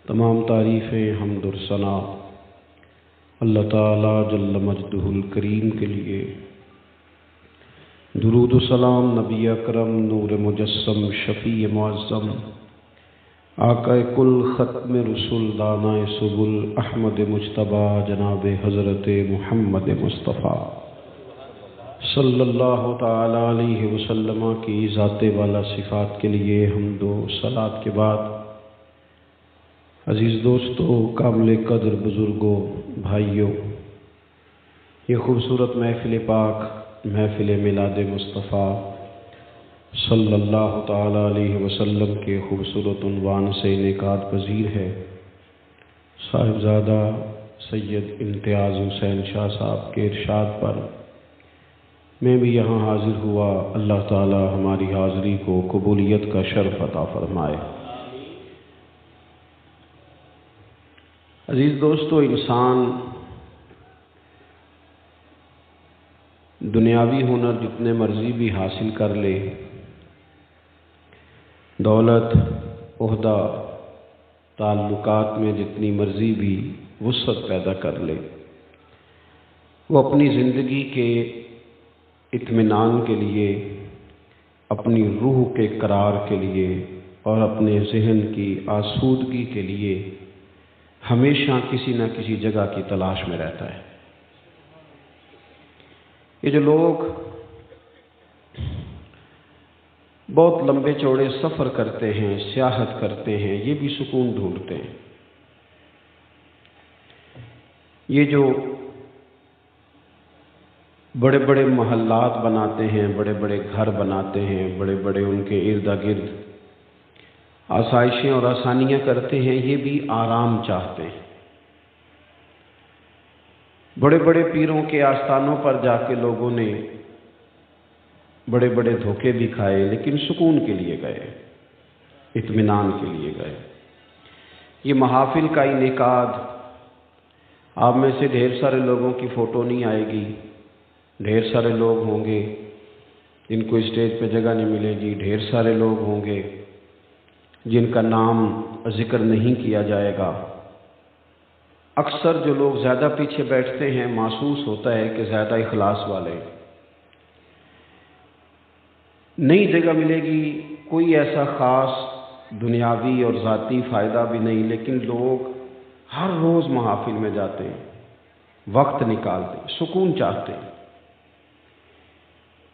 تمام تعریفیں حمد و ثنا اللہ تعالی جل مجدہ الکریم کے لیے، درود و سلام نبی اکرم نور مجسم شفیع معظم آقا کل ختم رسول دانا سبل احمد مجتبی جناب حضرت محمد مصطفیٰ صلی اللہ تعالی علیہ وسلم کی ذات والا صفات کے لیے حمد و صلات کے بعد، عزیز دوستو، قابل قدر بزرگوں، بھائیوں، یہ خوبصورت محفل پاک، محفل میلاد مصطفیٰ صلی اللہ تعالی علیہ وسلم کے خوبصورت عنوان سے انعقاد پذیر ہے۔ صاحبزادہ سید امتیاز حسین شاہ صاحب کے ارشاد پر میں بھی یہاں حاضر ہوا۔ اللہ تعالی ہماری حاضری کو قبولیت کا شرف عطا فرمائے۔ عزیز دوستو، انسان دنیاوی ہنر جتنے مرضی بھی حاصل کر لے، دولت، عہدہ، تعلقات میں جتنی مرضی بھی وسعت پیدا کر لے، وہ اپنی زندگی کے اطمینان کے لیے، اپنی روح کے قرار کے لیے اور اپنے ذہن کی آسودگی کے لیے ہمیشہ کسی نہ کسی جگہ کی تلاش میں رہتا ہے۔ یہ جو لوگ بہت لمبے چوڑے سفر کرتے ہیں، سیاحت کرتے ہیں، یہ بھی سکون ڈھونڈتے ہیں۔ یہ جو بڑے بڑے محلات بناتے ہیں، بڑے بڑے گھر بناتے ہیں، بڑے بڑے ان کے ارد گرد آسائشیں اور آسانیاں کرتے ہیں، یہ بھی آرام چاہتے ہیں۔ بڑے بڑے پیروں کے آستانوں پر جا کے لوگوں نے بڑے بڑے دھوکے بھی کھائے، لیکن سکون کے لیے گئے، اطمینان کے لیے گئے۔ یہ محافل کا انعقاد، آپ میں سے ڈھیر سارے لوگوں کی فوٹو نہیں آئے گی، ڈھیر سارے لوگ ہوں گے جن کو اسٹیج پہ جگہ نہیں ملے گی، ڈھیر سارے لوگ ہوں گے جن کا نام ذکر نہیں کیا جائے گا۔ اکثر جو لوگ زیادہ پیچھے بیٹھتے ہیں، محسوس ہوتا ہے کہ زیادہ اخلاص والے۔ نئی جگہ ملے گی، کوئی ایسا خاص دنیاوی اور ذاتی فائدہ بھی نہیں، لیکن لوگ ہر روز محافل میں جاتے ہیں، وقت نکالتے ہیں، سکون چاہتے ہیں۔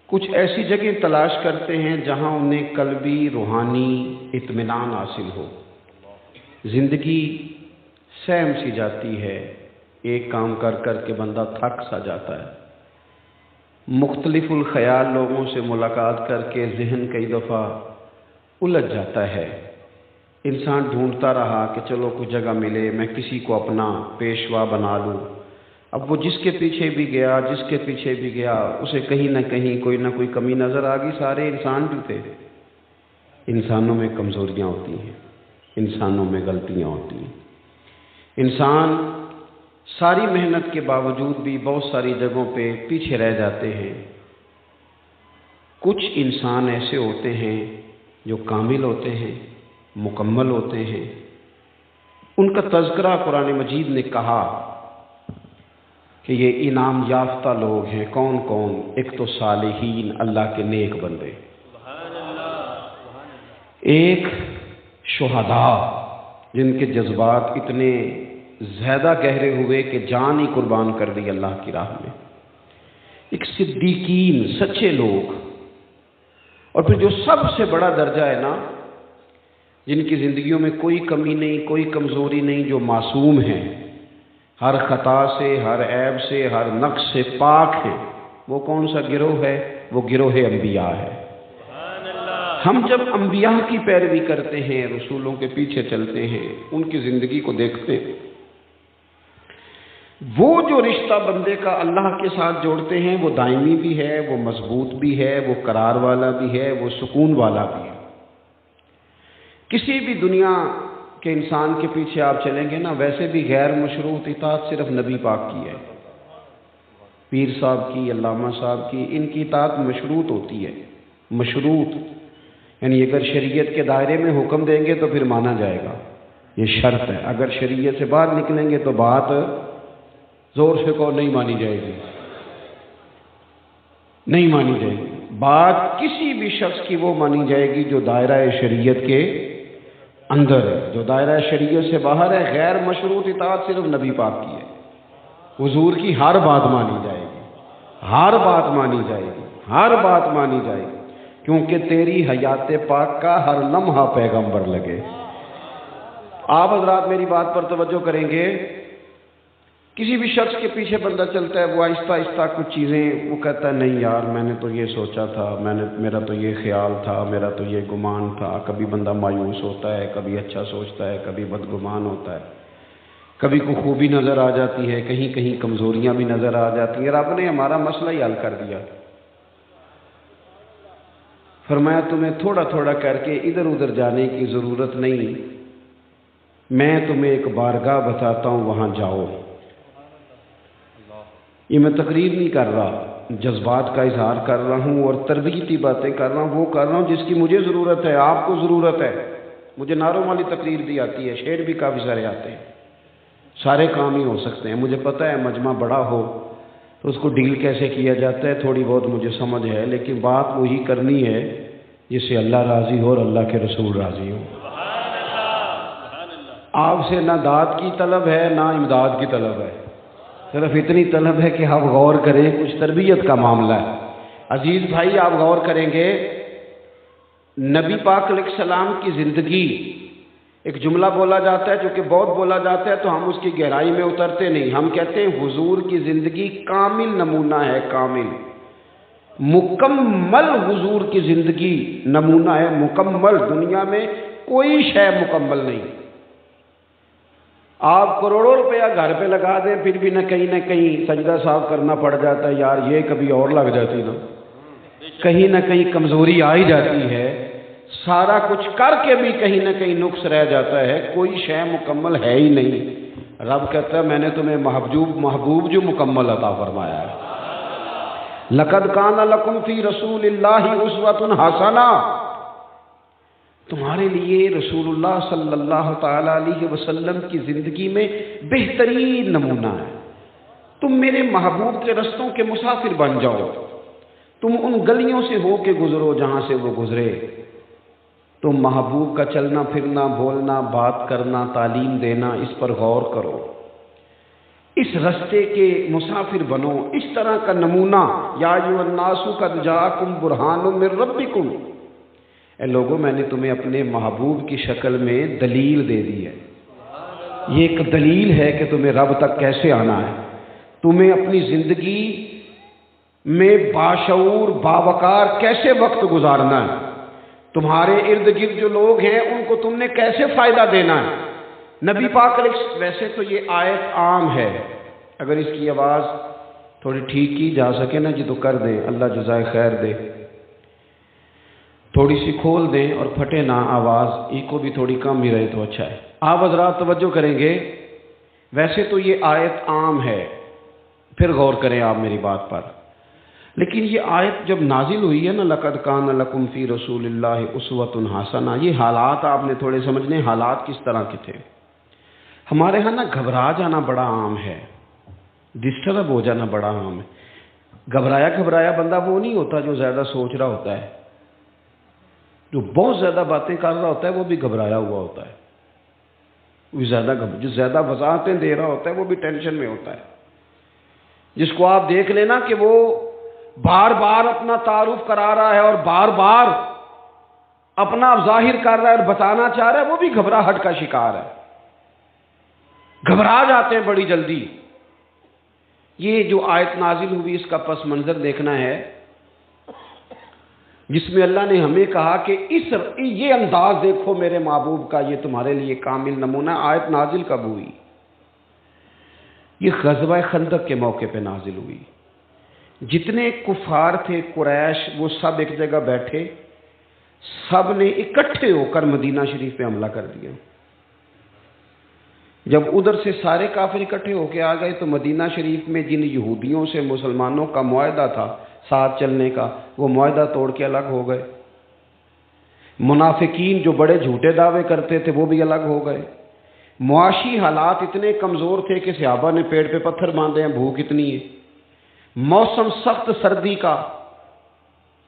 کچھ ایسی جگہ تلاش کرتے ہیں جہاں انہیں قلبی روحانی اطمینان حاصل ہو۔ زندگی سہم سی جاتی ہے، ایک کام کر کر کے بندہ تھک سا جاتا ہے۔ مختلف الخیال لوگوں سے ملاقات کر کے ذہن کئی دفعہ الجھ جاتا ہے۔ انسان ڈھونڈتا رہا کہ چلو کوئی جگہ ملے، میں کسی کو اپنا پیشوا بنا لوں۔ اب وہ جس کے پیچھے بھی گیا، جس کے پیچھے بھی گیا، اسے کہیں نہ کہیں کوئی نہ کوئی کمی نظر آ گئی۔ سارے انسان بھی تھے۔ انسانوں میں کمزوریاں ہوتی ہیں، انسانوں میں غلطیاں ہوتی ہیں۔ انسان ساری محنت کے باوجود بھی بہت ساری جگہوں پہ پیچھے رہ جاتے ہیں۔ کچھ انسان ایسے ہوتے ہیں جو کامل ہوتے ہیں، مکمل ہوتے ہیں۔ ان کا تذکرہ قرآن مجید نے کہا کہ یہ انعام یافتہ لوگ ہیں۔ کون کون؟ ایک تو صالحین، اللہ کے نیک بندے، ایک شہداء جن کے جذبات اتنے زیادہ گہرے ہوئے کہ جان ہی قربان کر دی اللہ کی راہ میں، ایک صدیقین، سچے لوگ، اور پھر جو سب سے بڑا درجہ ہے نا، جن کی زندگیوں میں کوئی کمی نہیں، کوئی کمزوری نہیں، جو معصوم ہیں، ہر خطا سے، ہر عیب سے، ہر نقص سے پاک ہیں۔ وہ کون سا گروہ ہے؟ وہ گروہ انبیاء ہے۔ ہم جب انبیاء کی پیروی کرتے ہیں، رسولوں کے پیچھے چلتے ہیں، ان کی زندگی کو دیکھتے ہیں، وہ جو رشتہ بندے کا اللہ کے ساتھ جوڑتے ہیں، وہ دائمی بھی ہے، وہ مضبوط بھی ہے، وہ قرار والا بھی ہے، وہ سکون والا بھی ہے۔ کسی بھی دنیا کہ انسان کے پیچھے آپ چلیں گے نا، ویسے بھی غیر مشروط اطاعت صرف نبی پاک کی ہے۔ پیر صاحب کی، علامہ صاحب کی، ان کی اطاعت مشروط ہوتی ہے۔ مشروط یعنی اگر شریعت کے دائرے میں حکم دیں گے تو پھر مانا جائے گا، یہ شرط ہے. اگر شریعت سے باہر نکلیں گے تو بات زور سے کو نہیں مانی جائے گی، نہیں مانی جائے گی. بات کسی بھی شخص کی وہ مانی جائے گی جو دائرہ شریعت کے اندر ہے. جو دائرہ شریعت سے باہر ہے، غیر مشروط اطاعت صرف نبی پاک کی ہے. حضور کی ہر بات مانی جائے گی، ہر بات مانی جائے گی، ہر بات مانی جائے گی، کیونکہ تیری حیات پاک کا ہر لمحہ پیغمبر لگے. آپ حضرات میری بات پر توجہ کریں گے. کسی بھی شخص کے پیچھے بندہ چلتا ہے، وہ آہستہ آہستہ کچھ چیزیں وہ کہتا ہے نہیں یار میں نے تو یہ سوچا تھا، میرا تو یہ خیال تھا، میرا تو یہ گمان تھا. کبھی بندہ مایوس ہوتا ہے، کبھی اچھا سوچتا ہے، کبھی بدگمان ہوتا ہے، کبھی کوئی خوبی نظر آ جاتی ہے، کہیں کہیں کمزوریاں بھی نظر آ جاتی ہیں. رب نے ہمارا مسئلہ ہی حل کر دیا. فرمایا تمہیں تھوڑا تھوڑا کر کے ادھر ادھر جانے کی ضرورت نہیں، میں تمہیں ایک بارگاہ بتاتا ہوں، وہاں جاؤ. یہ میں تقریر نہیں کر رہا، جذبات کا اظہار کر رہا ہوں اور تربیتی باتیں کر رہا ہوں. وہ کر رہا ہوں جس کی مجھے ضرورت ہے، آپ کو ضرورت ہے. مجھے نعروں والی تقریر بھی آتی ہے، شعر بھی کافی سارے آتے ہیں، سارے کام ہی ہو سکتے ہیں. مجھے پتہ ہے مجمع بڑا ہو تو اس کو ڈیل کیسے کیا جاتا ہے تھوڑی بہت مجھے سمجھ ہے، لیکن بات وہی کرنی ہے جس سے اللہ راضی ہو اور اللہ کے رسول راضی ہو. آپ سے نہ داد کی طلب ہے نہ امداد کی طلب ہے، صرف اتنی طلب ہے کہ آپ غور کریں، کچھ تربیت کا معاملہ ہے. عزیز بھائی آپ غور کریں گے، نبی پاک علیہ السلام کی زندگی، ایک جملہ بولا جاتا ہے جو کہ بہت بولا جاتا ہے تو ہم اس کی گہرائی میں اترتے نہیں. ہم کہتے ہیں حضور کی زندگی کامل نمونہ ہے، کامل مکمل. حضور کی زندگی نمونہ ہے، مکمل. دنیا میں کوئی شے مکمل نہیں. آپ کروڑوں روپیہ گھر پہ لگا دیں پھر بھی نہ کہیں سجدہ صاف کرنا پڑ جاتا ہے، یار یہ کبھی اور لگ جاتی نا، کہیں نہ کہیں کمزوری آ ہی جاتی ہے. سارا کچھ کر کے بھی کہیں نہ کہیں نقص رہ جاتا ہے، کوئی شے مکمل ہے ہی نہیں. رب کہتا ہے میں نے تمہیں محبوب جو مکمل عطا فرمایا ہے. لقد کان لکم فی رسول اللہ اسوۃ حسنہ، تمہارے لیے رسول اللہ صلی اللہ تعالی علیہ وسلم کی زندگی میں بہترین نمونہ ہے. تم میرے محبوب کے رستوں کے مسافر بن جاؤ، تم ان گلیوں سے ہو کے گزرو جہاں سے وہ گزرے. تم محبوب کا چلنا پھرنا، بولنا، بات کرنا، تعلیم دینا، اس پر غور کرو، اس رستے کے مسافر بنو. اس طرح کا نمونہ، یا ایھا الناس قد جاءکم برہان من ربکم، اے لوگوں میں نے تمہیں اپنے محبوب کی شکل میں دلیل دے دی ہے. یہ ایک دلیل ہے کہ تمہیں رب تک کیسے آنا ہے، تمہیں اپنی زندگی میں باشعور باوقار کیسے وقت گزارنا ہے، تمہارے ارد گرد جو لوگ ہیں ان کو تم نے کیسے فائدہ دینا ہے. نبی پاک علیہ، ویسے تو یہ آیت عام ہے، اگر اس کی آواز تھوڑی ٹھیک کی جا سکے نا جی تو کر دیں، اللہ جزائے خیر دے. تھوڑی سی کھول دیں اور پھٹے نہ آواز، ایکو بھی تھوڑی کم ہی رہے تو اچھا ہے. آپ حضرات توجہ کریں گے، ویسے تو یہ آیت عام ہے، پھر غور کریں آپ میری بات پر. لیکن یہ آیت جب نازل ہوئی ہے نا، لقد کان لکم فی رسول اللہ اسوۃ حسنہ، یہ حالات آپ نے تھوڑے سمجھنے، حالات کس طرح کے تھے. ہمارے ہاں نا گھبرا جانا بڑا عام ہے، ڈسٹرب ہو جانا بڑا عام ہے. گھبرایا بندہ وہ نہیں ہوتا جو زیادہ سوچ رہا ہوتا ہے، جو بہت زیادہ باتیں کر رہا ہوتا ہے وہ بھی گھبرایا ہوا ہوتا ہے. جو زیادہ وضاحتیں دے رہا ہوتا ہے وہ بھی ٹینشن میں ہوتا ہے. جس کو آپ دیکھ لینا کہ وہ بار بار اپنا تعارف کرا رہا ہے اور بار بار اپنا ظاہر کر رہا ہے اور بتانا چاہ رہا ہے، وہ بھی گھبراہٹ کا شکار ہے. گھبرا جاتے ہیں بڑی جلدی. یہ جو آیت نازل ہوئی اس کا پس منظر دیکھنا ہے، جس میں اللہ نے ہمیں کہا کہ یہ انداز دیکھو میرے محبوب کا، یہ تمہارے لیے کامل نمونہ. آیت نازل کب ہوئی؟ یہ غزوہ خندق کے موقع پہ نازل ہوئی. جتنے کفار تھے قریش، وہ سب ایک جگہ بیٹھے، سب نے اکٹھے ہو کر مدینہ شریف پہ حملہ کر دیا. جب ادھر سے سارے کافر اکٹھے ہو کے آ گئے تو مدینہ شریف میں جن یہودیوں سے مسلمانوں کا معاہدہ تھا ساتھ چلنے کا، وہ معاہدہ توڑ کے الگ ہو گئے. منافقین جو بڑے جھوٹے دعوے کرتے تھے وہ بھی الگ ہو گئے. معاشی حالات اتنے کمزور تھے کہ صحابہ نے پیڑ پہ پتھر باندھے ہیں، بھوک اتنی ہے، موسم سخت سردی کا،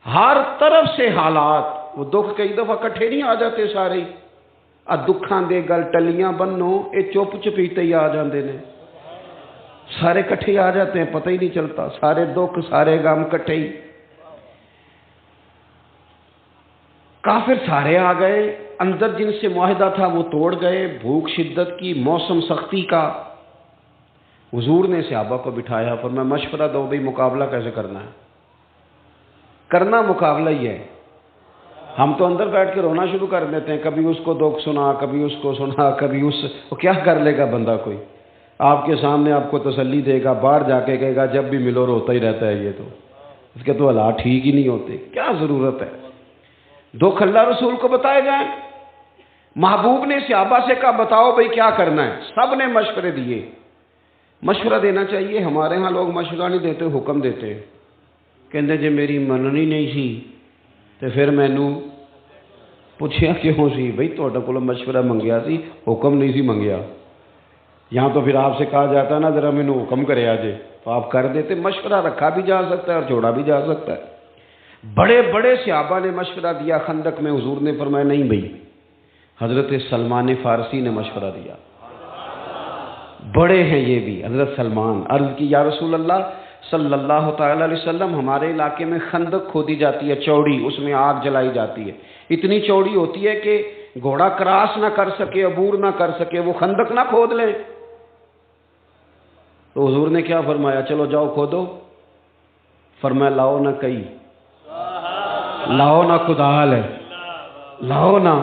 ہر طرف سے حالات، وہ دکھ کئی دفعہ کٹھے نہیں آ جاتے سارے، دکھاں دے گل ٹلیاں بنو یہ چپ چپیتے ہی آ جاندے نے، سارے کٹھے آ جاتے ہیں، پتہ ہی نہیں چلتا، سارے دکھ سارے غم کٹھے ہی۔ کافر سارے آ گئے، اندر جن سے معاہدہ تھا وہ توڑ گئے، بھوک شدت کی، موسم سختی کا۔ حضور نے صحابہ کو بٹھایا، فرمایا مشورہ دو بھئی مقابلہ کیسے کرنا ہے؟ کرنا مقابلہ ہی ہے۔ ہم تو اندر بیٹھ کے رونا شروع کر دیتے ہیں، کبھی اس کو دکھ سنا، کبھی اس کو سنا، کبھی اس وہ کیا کر لے گا بندہ؟ کوئی آپ کے سامنے آپ کو تسلی دے گا، باہر جا کے کہے گا جب بھی ملو روتا ہی رہتا ہے، یہ تو اس کے تو حالات ٹھیک ہی نہیں ہوتے، کیا ضرورت ہے؟ دکھ اللہ رسول کو بتائے جائیں۔ محبوب نے صحابہ سے کہا بتاؤ بھئی کیا کرنا ہے؟ سب نے مشورے دیے۔ مشورہ دینا چاہیے، ہمارے ہاں لوگ مشورہ نہیں دیتے، حکم دیتے ہیں، کہندے جے میری مننی نہیں سی تو پھر مینوں پوچھیا کیوں سی؟ بھئی تہاڈے کولوں مشورہ منگیا سی، حکم نہیں سی منگیا۔ یہاں تو پھر آپ سے کہا جاتا ہے نا ذرا مینوں حکم کرے آجے، تو آپ کر دیتے۔ مشورہ رکھا بھی جا سکتا ہے اور چھوڑا بھی جا سکتا ہے۔ بڑے بڑے صحابہ نے مشورہ دیا خندق میں، حضور نے فرمایا نہیں بھئی۔ حضرت سلمان فارسی نے مشورہ دیا، بڑے ہیں یہ بھی، حضرت سلمان۔ عرض کی یا رسول اللہ صلی اللہ تعالی علیہ وسلم، ہمارے علاقے میں خندق کھودی جاتی ہے چوڑی، اس میں آگ جلائی جاتی ہے، اتنی چوڑی ہوتی ہے کہ گھوڑا کراس نہ کر سکے، عبور نہ کر سکے، وہ خندق نہ کھود لیں۔ تو حضور نے کیا فرمایا؟ چلو جاؤ کھودو۔ فرمایا لاؤ نہ کئی، لاؤ نہ کدال ہے، لاؤ نہ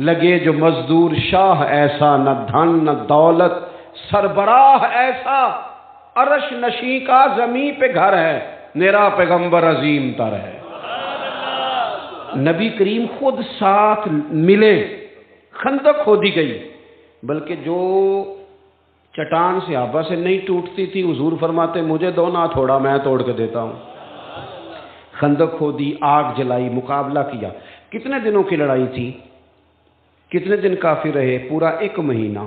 لگے جو مزدور شاہ ایسا، نہ دھن نہ دولت سربراہ ایسا، عرش نشیں کا زمین پہ گھر ہے، میرا پیغمبر عظیم تر ہے۔ نبی کریم خود ساتھ ملے، خندق کھودی گئی، بلکہ جو چٹان صحابہ سے نہیں ٹوٹتی تھی، حضور فرماتے مجھے دو نہ تھوڑا، میں توڑ کے دیتا ہوں۔ خندق کھودی، آگ جلائی، مقابلہ کیا۔ کتنے دنوں کی لڑائی تھی؟ کتنے دن کافی رہے؟ پورا 1 مہینہ۔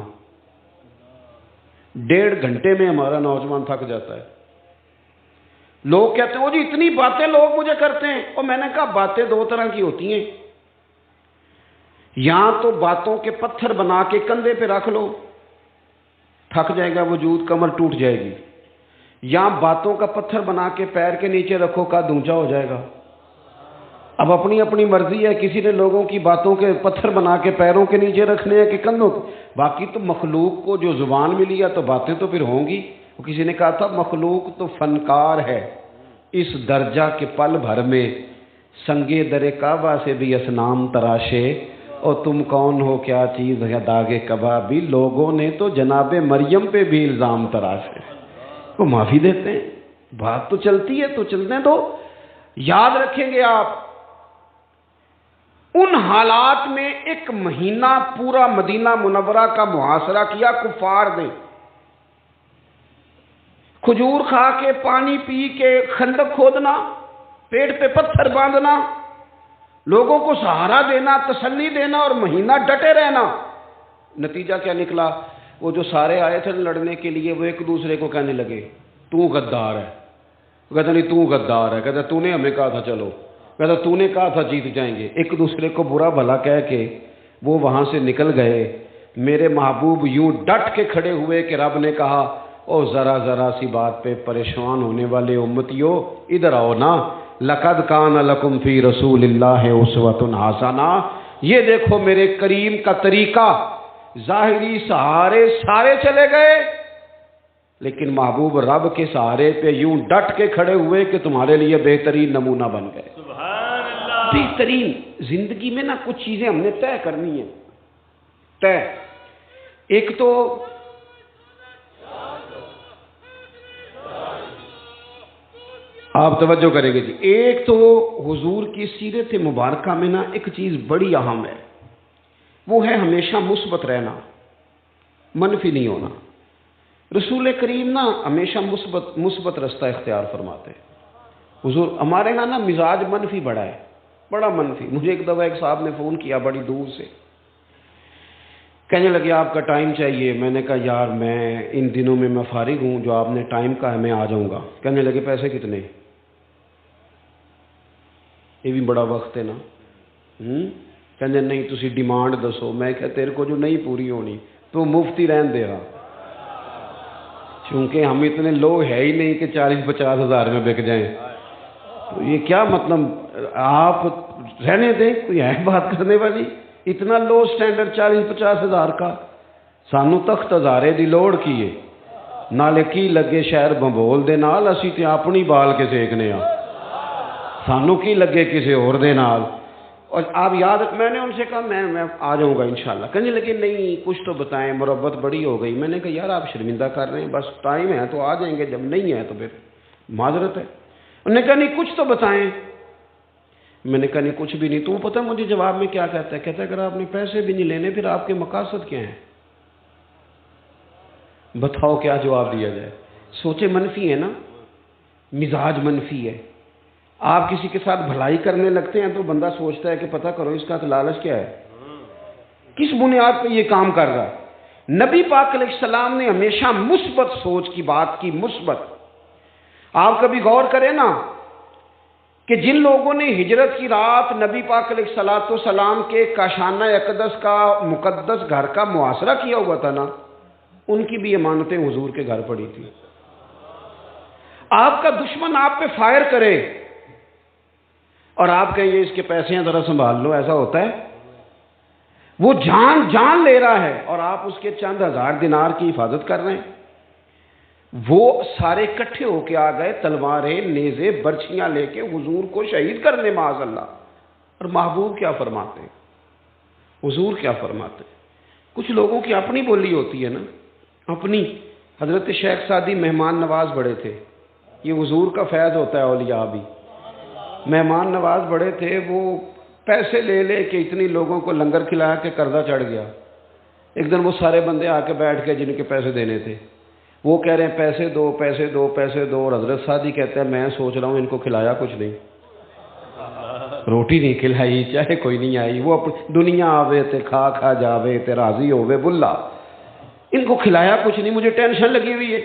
1.5 گھنٹے میں ہمارا نوجوان تھک جاتا ہے۔ لوگ کہتے ہیں وہ جی اتنی باتیں لوگ مجھے کرتے ہیں، اور میں نے کہا باتیں 2 طرح کی ہوتی ہیں، یہاں تو باتوں کے پتھر بنا کے کندھے پہ رکھ لو، تھک جائے گا وجود، کمر ٹوٹ جائے گی، یا باتوں کا پتھر بنا کے پیر کے نیچے رکھو، قد اونچا ہو جائے گا۔ اب اپنی اپنی مرضی ہے، کسی نے لوگوں کی باتوں کے پتھر بنا کے پیروں کے نیچے رکھنے ہیں کہ کندھوں کے۔ باقی تو مخلوق کو جو زبان ملی ہے تو باتیں تو پھر ہوں گی۔ کسی نے کہا تھا مخلوق تو فنکار ہے اس درجہ کے پل بھر میں، سنگے در کعبہ سے بھی اصنام تراشے، اور تم کون ہو کیا چیز ہے داغے کبابی، لوگوں نے تو جناب مریم پہ بھی الزام تراشے۔ وہ معافی دیتے ہیں، بات تو چلتی ہے تو چلنے دو۔ یاد رکھیں گے آپ، ان حالات میں 1 مہینہ پورا مدینہ منورہ کا محاصرہ کیا کفار نے۔ کھجور کھا کے، پانی پی کے، خندق کھودنا، پیٹ پہ پتھر باندھنا، لوگوں کو سہارا دینا، تسلی دینا، اور مہینہ ڈٹے رہنا۔ نتیجہ کیا نکلا؟ وہ جو سارے آئے تھے لڑنے کے لیے، وہ ایک دوسرے کو کہنے لگے تو غدار ہے، کہتا نہیں تو غدار ہے، کہتا تو نے ہمیں کہا تھا چلو، کہتا تو نے کہا تھا جیت جائیں گے۔ ایک دوسرے کو برا بھلا کہہ کے وہ وہاں سے نکل گئے۔ میرے محبوب یوں ڈٹ کے کھڑے ہوئے کہ رب نے کہا او ذرا ذرا سی بات پہ پریشان ہونے والے امتیوں، ادھر آؤ نا، لقد کان لکم فی رسول اللہ اسوۃ حسنہ، یہ دیکھو میرے کریم کا طریقہ۔ ظاہری سہارے سارے چلے گئے، لیکن محبوب رب کے سہارے پہ یوں ڈٹ کے کھڑے ہوئے کہ تمہارے لیے بہترین نمونہ بن گئے۔ سبحان اللہ۔ بہترین زندگی میں نا کچھ چیزیں ہم نے طے کرنی ہیں، طے۔ ایک تو آپ توجہ کریں گے جی، ایک تو حضور کی سیرت مبارکہ میں نا ایک چیز بڑی اہم ہے، وہ ہے ہمیشہ مثبت رہنا، منفی نہیں ہونا۔ رسول کریم نا ہمیشہ مثبت رستہ اختیار فرماتے ہیں۔ حضور ہمارے یہاں نا مزاج منفی بڑا ہے، بڑا منفی۔ مجھے ایک دفعہ ایک صاحب نے فون کیا بڑی دور سے، کہنے لگے آپ کا ٹائم چاہیے. میں نے کہا یار میں ان دنوں میں فارغ ہوں، جو آپ نے ٹائم کہا ہے میں آ جاؤں گا. کہنے لگے پیسے کتنے؟ یہ بھی بڑا وقت ہے نا. کہنے نہیں تسی ڈیمانڈ دسو. میں کہا تیرے کو جو نہیں پوری ہونی تو مفتی رہن دے رہا، چونکہ ہم اتنے لوگ ہے ہی نہیں کہ 40-50 ہزار میں بک جائیں. تو یہ کیا مطلب، آپ رہنے دیں، کوئی ہے بات کرنے والی؟ اتنا لو سٹینڈرڈ 40-50 ہزار کا. سانو تخت ہزارے دی لوڑ کی ہے، نالے کی لگے شہر بمبول دے نال، اسی تے اپنی بال کے سیکنے ہاں، سانو کی لگے کسی اور دے نال. اور آپ یاد، میں نے ان سے کہا میں آ جاؤں گا انشاءاللہ. کہنے لگے نہیں کچھ تو بتائیں، مربت بڑی ہو گئی. میں نے کہا یار آپ شرمندہ کر رہے ہیں، بس ٹائم ہے تو آ جائیں گے، جب نہیں ہے تو پھر معذرت ہے. انہوں نے کہا نہیں کچھ تو بتائیں. میں نے کہا نہیں کچھ بھی نہیں. تو پتہ مجھے جواب میں کیا کہتا ہے؟ کہتا ہے اگر آپ نے پیسے بھی نہیں لینے پھر آپ کے مقاصد کیا ہیں؟ بتاؤ کیا جواب دیا جائے. سوچے منفی ہے نا، مزاج منفی ہے. آپ کسی کے ساتھ بھلائی کرنے لگتے ہیں تو بندہ سوچتا ہے کہ پتہ کرو اس کا لالچ کیا ہے، کس بنیاد پہ یہ کام کر رہا ہے. نبی پاک علیہ السلام نے ہمیشہ مثبت سوچ کی بات کی. مثبت. آپ کبھی غور کریں نا کہ جن لوگوں نے ہجرت کی رات نبی پاک علیہ السلام کے کاشانہ اقدس کا مقدس گھر کا محاصرہ کیا ہوا تھا نا، ان کی بھی امانتیں حضور کے گھر پڑی تھی. آپ کا دشمن آپ پہ فائر کرے اور آپ کہیں اس کے پیسے ہیں ذرا سنبھال لو، ایسا ہوتا ہے؟ وہ جان لے رہا ہے اور آپ اس کے چند ہزار دینار کی حفاظت کر رہے ہیں. وہ سارے اکٹھے ہو کے آ گئے، تلواریں، نیزے، برچھیاں لے کے حضور کو شہید کرنے معاذ اللہ. اور محبوب کیا فرماتے ہیں، حضور کیا فرماتے ہیں؟ کچھ لوگوں کی اپنی بولی ہوتی ہے نا، اپنی. حضرت شیخ سعدی مہمان نواز بڑے تھے. یہ حضور کا فیض ہوتا ہے، اولیاء بھی مہمان نواز بڑے تھے. وہ پیسے لے لے کے اتنی لوگوں کو لنگر کھلایا کہ قرضہ چڑھ گیا. ایک دن وہ سارے بندے آ کے بیٹھ کے جن کے پیسے دینے تھے، وہ کہہ رہے ہیں پیسے دو پیسے دو پیسے دو. اور حضرت سعدی کہتے ہیں میں سوچ رہا ہوں ان کو کھلایا کچھ نہیں، روٹی نہیں کھلائی، چاہے کوئی نہیں آئی. وہ اپنی دنیا آوے تے کھا جاوے تے راضی ہووے بلا، ان کو کھلایا کچھ نہیں. مجھے ٹینشن لگی ہوئی ہے.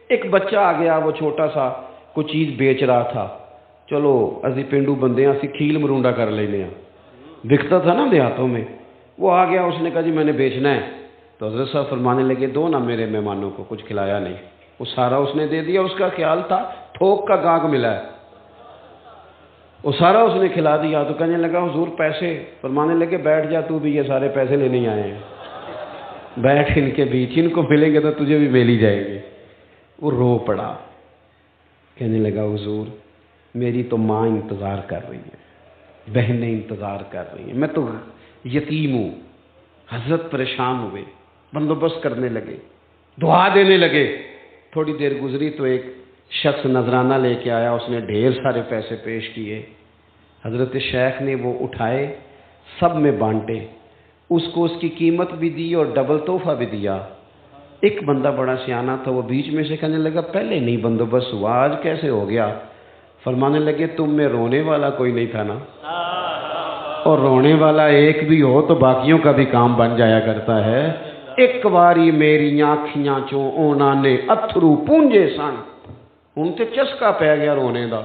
ایک بچہ آ گیا، وہ چھوٹا سا کوئی چیز بیچ رہا تھا. چلو اسی پینڈو بندے ہیں، اسی کھیل مرونڈا کر لینے ہیں، بکتا تھا نا دیہاتوں میں. وہ آ گیا، اس نے کہا جی میں نے بیچنا ہے. تو حضرت صاحب فرمانے لگے دو نا میرے مہمانوں کو. کچھ کھلایا نہیں، وہ سارا اس نے دے دیا. اس کا خیال تھا تھوک کا گاہک ملا ہے، وہ سارا اس نے کھلا دیا. تو کہنے لگا حضور پیسے. فرمانے لگے بیٹھ جا تو بھی، یہ سارے پیسے لینے آئے ہیں، بیٹھ ان کے بیچ، ان کو ملیں گے تو تجھے بھی مل ہی جائیں گے. وہ رو پڑا، کہنے لگا حضور میری تو ماں انتظار کر رہی ہے، بہنیں انتظار کر رہی ہیں، میں تو یتیم ہوں. حضرت پریشان ہوئے، بندوبست کرنے لگے، دعا دینے لگے. تھوڑی دیر گزری تو ایک شخص نذرانہ لے کے آیا. اس نے ڈھیر سارے پیسے پیش کیے. حضرت شیخ نے وہ اٹھائے، سب میں بانٹے. اس کو اس کی قیمت بھی دی اور ڈبل تحفہ بھی دیا. ایک بندہ بڑا سیانا تھا، وہ بیچ میں سے کہنے لگا پہلے نہیں بندوبست ہوا، آج کیسے ہو گیا؟ فرمانے لگے تم میں رونے والا کوئی نہیں تھا نا، اور رونے والا ایک بھی ہو تو باقیوں کا بھی کام بن جایا کرتا ہے. ایک واری میری آنکھیاں چوں اونا نے اتھرو پونجے سن. ہن تے چسکا پی گیا رونے دا،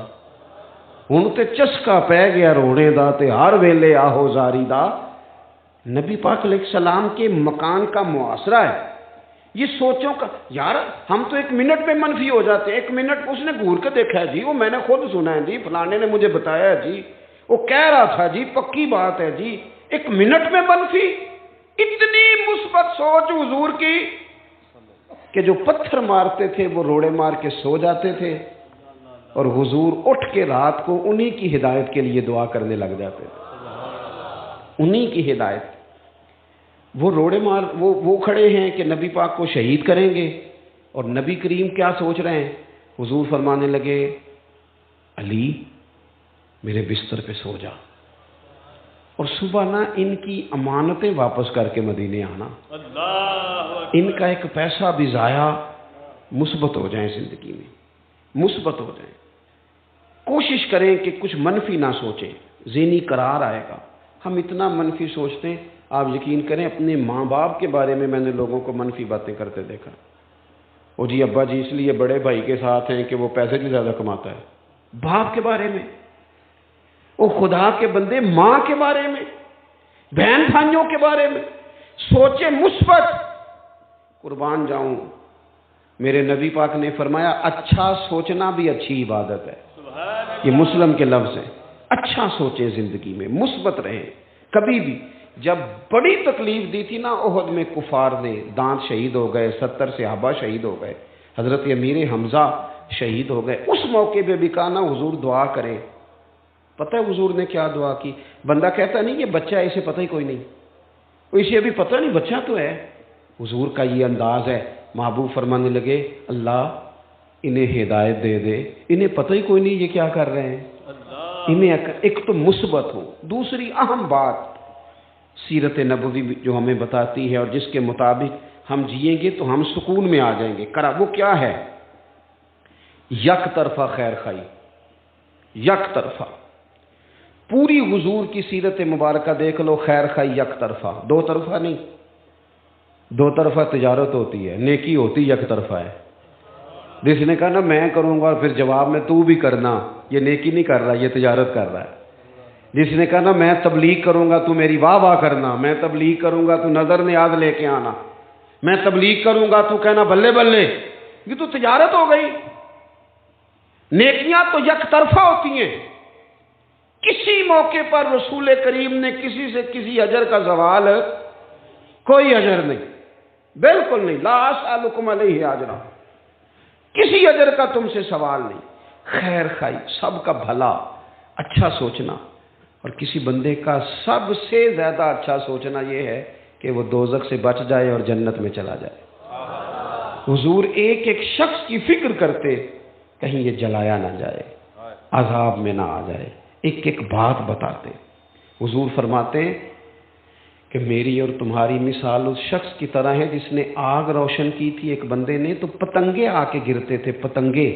ہن تے چسکا پی گیا رونے دا، تے ہر ویلے آہو زاری دا. نبی پاک علیہ السلام کے مکان کا محاصرہ ہے. یہ سوچوں کا یار، ہم تو ایک منٹ میں منفی ہو جاتے ہیں. ایک منٹ اس نے گور کے دیکھا ہے جی، وہ میں نے خود سنا ہے جی، فلانے نے مجھے بتایا ہے جی، وہ کہہ رہا تھا جی، پکی بات ہے جی. ایک منٹ میں منفی. اتنی مثبت سوچ حضور کی کہ جو پتھر مارتے تھے وہ روڑے مار کے سو جاتے تھے، اور حضور اٹھ کے رات کو انہی کی ہدایت کے لیے دعا کرنے لگ جاتے تھے، انہی کی ہدایت. وہ روڑے مار وہ کھڑے ہیں کہ نبی پاک کو شہید کریں گے، اور نبی کریم کیا سوچ رہے ہیں؟ حضور فرمانے لگے علی میرے بستر پہ سو جا، اور صبح نہ ان کی امانتیں واپس کر کے مدینے آنا. ان کا ایک پیسہ بھی ضائع. مثبت ہو جائیں زندگی میں، مثبت ہو جائیں. کوشش کریں کہ کچھ منفی نہ سوچیں، ذہنی قرار آئے گا. ہم اتنا منفی سوچتے ہیں آپ یقین کریں اپنے ماں باپ کے بارے میں نے لوگوں کو منفی باتیں کرتے دیکھا. وہ جی ابا جی اس لیے بڑے بھائی کے ساتھ ہیں کہ وہ پیسے بھی زیادہ کماتا ہے. باپ کے بارے میں، وہ خدا کے بندے ماں کے بارے میں، بہن بھائیوں کے بارے میں سوچے مثبت. قربان جاؤں، میرے نبی پاک نے فرمایا اچھا سوچنا بھی اچھی عبادت ہے. یہ مسلم کے لفظ ہیں. اچھا سوچیں زندگی میں، مثبت رہیں. کبھی بھی جب بڑی تکلیف دی تھی نا احد میں کفار نے، دانت شہید ہو گئے، 70 صحابہ شہید ہو گئے، حضرت امیر حمزہ شہید ہو گئے، اس موقع پہ بھی کہا نا حضور دعا کریں. پتہ ہے حضور نے کیا دعا کی؟ بندہ کہتا نہیں یہ بچہ ہے، اسے پتہ ہی کوئی نہیں، اسے ابھی پتہ نہیں بچہ تو ہے. حضور کا یہ انداز ہے. محبوب فرمانے لگے اللہ انہیں ہدایت دے دے، انہیں پتہ ہی کوئی نہیں یہ کیا کر رہے ہیں. انہیں ایک تو مثبت ہو. دوسری اہم بات سیرت نبوی جو ہمیں بتاتی ہے اور جس کے مطابق ہم جئیں گے تو ہم سکون میں آ جائیں گے. وہ کیا ہے؟ یک طرفہ خیر خائی. یک طرفہ پوری حضور کی سیرت مبارکہ دیکھ لو، خیر خائی یک طرفہ، دو طرفہ نہیں. دو طرفہ تجارت ہوتی ہے، نیکی ہوتی یک طرفہ ہے. جس نے کہا نا میں کروں گا اور پھر جواب میں تو بھی کرنا، یہ نیکی نہیں کر رہا، یہ تجارت کر رہا ہے. جس نے کہا نا میں تبلیغ کروں گا تو میری واہ واہ کرنا، میں تبلیغ کروں گا تو نظر نیاز لے کے آنا، میں تبلیغ کروں گا تو کہنا بلے بلے، یہ تو تجارت ہو گئی. نیکیاں تو یک طرفہ ہوتی ہیں. کسی موقع پر رسول کریم نے کسی سے کسی اجر کا سوال، کوئی اجر نہیں، بالکل نہیں. لا اسألکم علیہ اجرا، کسی اجر کا تم سے سوال نہیں. خیر خائی، سب کا بھلا، اچھا سوچنا. اور کسی بندے کا سب سے زیادہ اچھا سوچنا یہ ہے کہ وہ دوزخ سے بچ جائے اور جنت میں چلا جائے. حضور ایک ایک شخص کی فکر کرتے کہیں یہ جلایا نہ جائے، عذاب میں نہ آ جائے. ایک ایک بات بتاتے. حضور فرماتے ہیں کہ میری اور تمہاری مثال اس شخص کی طرح ہے جس نے آگ روشن کی تھی ایک بندے نے، تو پتنگے آ کے گرتے تھے. پتنگے،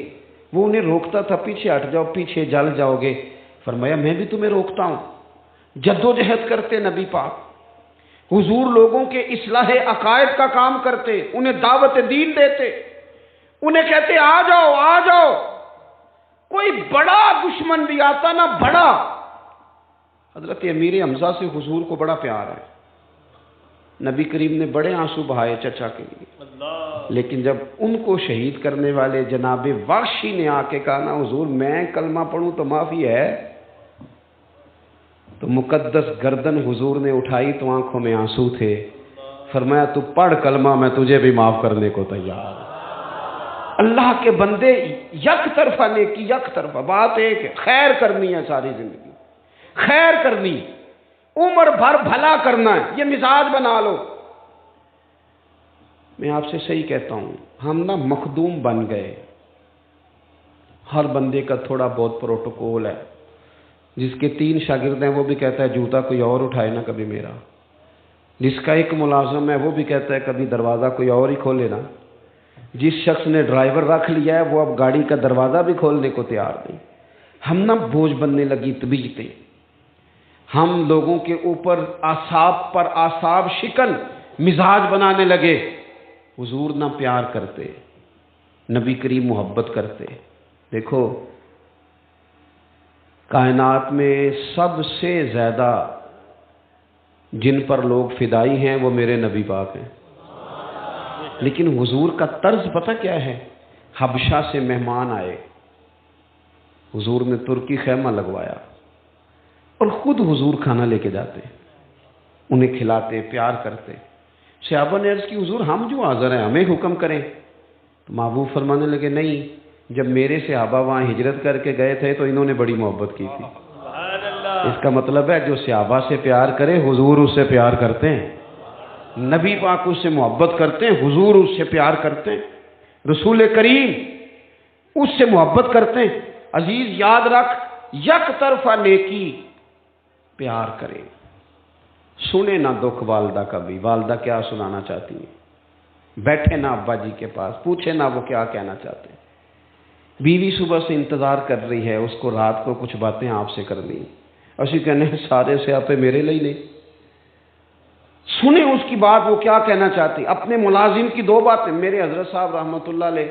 وہ انہیں روکتا تھا پیچھے ہٹ جاؤ، پیچھے جل جاؤ گے. فرمایا میں بھی تمہیں روکتا ہوں. جدوجہد کرتے نبی پاک. حضور لوگوں کے اصلاح عقائد کا کام کرتے، انہیں دعوت دین دیتے، انہیں کہتے آ جاؤ آ جاؤ. کوئی بڑا دشمن بھی آتا نا، بڑا، حضرت امیر حمزہ سے حضور کو بڑا پیار ہے. نبی کریم نے بڑے آنسو بہائے چچا کے لیے. لیکن جب ان کو شہید کرنے والے جناب وحشی نے آ کے کہا نا حضور میں کلمہ پڑھوں تو معافی ہے، تو مقدس گردن حضور نے اٹھائی تو آنکھوں میں آنسو تھے. فرمایا تو پڑھ کلمہ، میں تجھے بھی معاف کرنے کو تیار ہوں. اللہ کے بندے یک طرفہ نیکی، یک طرفہ. بات ایک ہے، خیر کرنی ہے ساری زندگی، خیر کرنی، عمر بھر بھلا کرنا ہے. یہ مزاج بنا لو. میں آپ سے صحیح کہتا ہوں، ہم نا مخدوم بن گئے. ہر بندے کا تھوڑا بہت پروٹوکول ہے. جس کے 3 شاگرد ہیں وہ بھی کہتا ہے جوتا کوئی اور اٹھائے نا کبھی میرا. جس کا ایک ملازم ہے وہ بھی کہتا ہے کبھی دروازہ کوئی اور ہی کھولے نا. جس شخص نے ڈرائیور رکھ لیا ہے وہ اب گاڑی کا دروازہ بھی کھولنے کو تیار نہیں. ہم نا بوجھ بننے لگی طبیعتیں. ہم لوگوں کے اوپر اعصاب پر اعصاب شکن مزاج بنانے لگے. حضور نہ پیار کرتے، نبی کریم محبت کرتے. دیکھو کائنات میں سب سے زیادہ جن پر لوگ فدائی ہیں وہ میرے نبی پاک ہیں. لیکن حضور کا طرز پتہ کیا ہے؟ حبشہ سے مہمان آئے، حضور نے ترکی خیمہ لگوایا اور خود حضور کھانا لے کے جاتے، انہیں کھلاتے، پیار کرتے. صحابہ نے عرض کی حضور ہم جو حاضر ہیں، ہمیں حکم کریں. تو محبوب فرمانے لگے نہیں، جب میرے صحابہ وہاں ہجرت کر کے گئے تھے تو انہوں نے بڑی محبت کی تھی. اس کا مطلب ہے جو صحابہ سے پیار کرے حضور اس سے پیار کرتے ہیں، نبی پاک اس سے محبت کرتے ہیں، حضور اس سے پیار کرتے ہیں، رسول کریم اس سے محبت کرتے ہیں. عزیز یاد رکھ، یک طرفہ نیکی، پیار کرے. سنے نہ دکھ والدہ کا بھی، والدہ کیا سنانا چاہتی ہیں. بیٹھے نہ ابا جی کے پاس، پوچھے نہ وہ کیا کہنا چاہتے ہیں. بیوی صبح سے انتظار کر رہی ہے، اس کو رات کو کچھ باتیں آپ سے کرنی. اسی کہنے سارے سے آپ میرے لیے نہیں. سنیں اس کی بات، وہ کیا کہنا چاہتی. اپنے ملازم کی دو باتیں. میرے حضرت صاحب رحمۃ اللہ علیہ،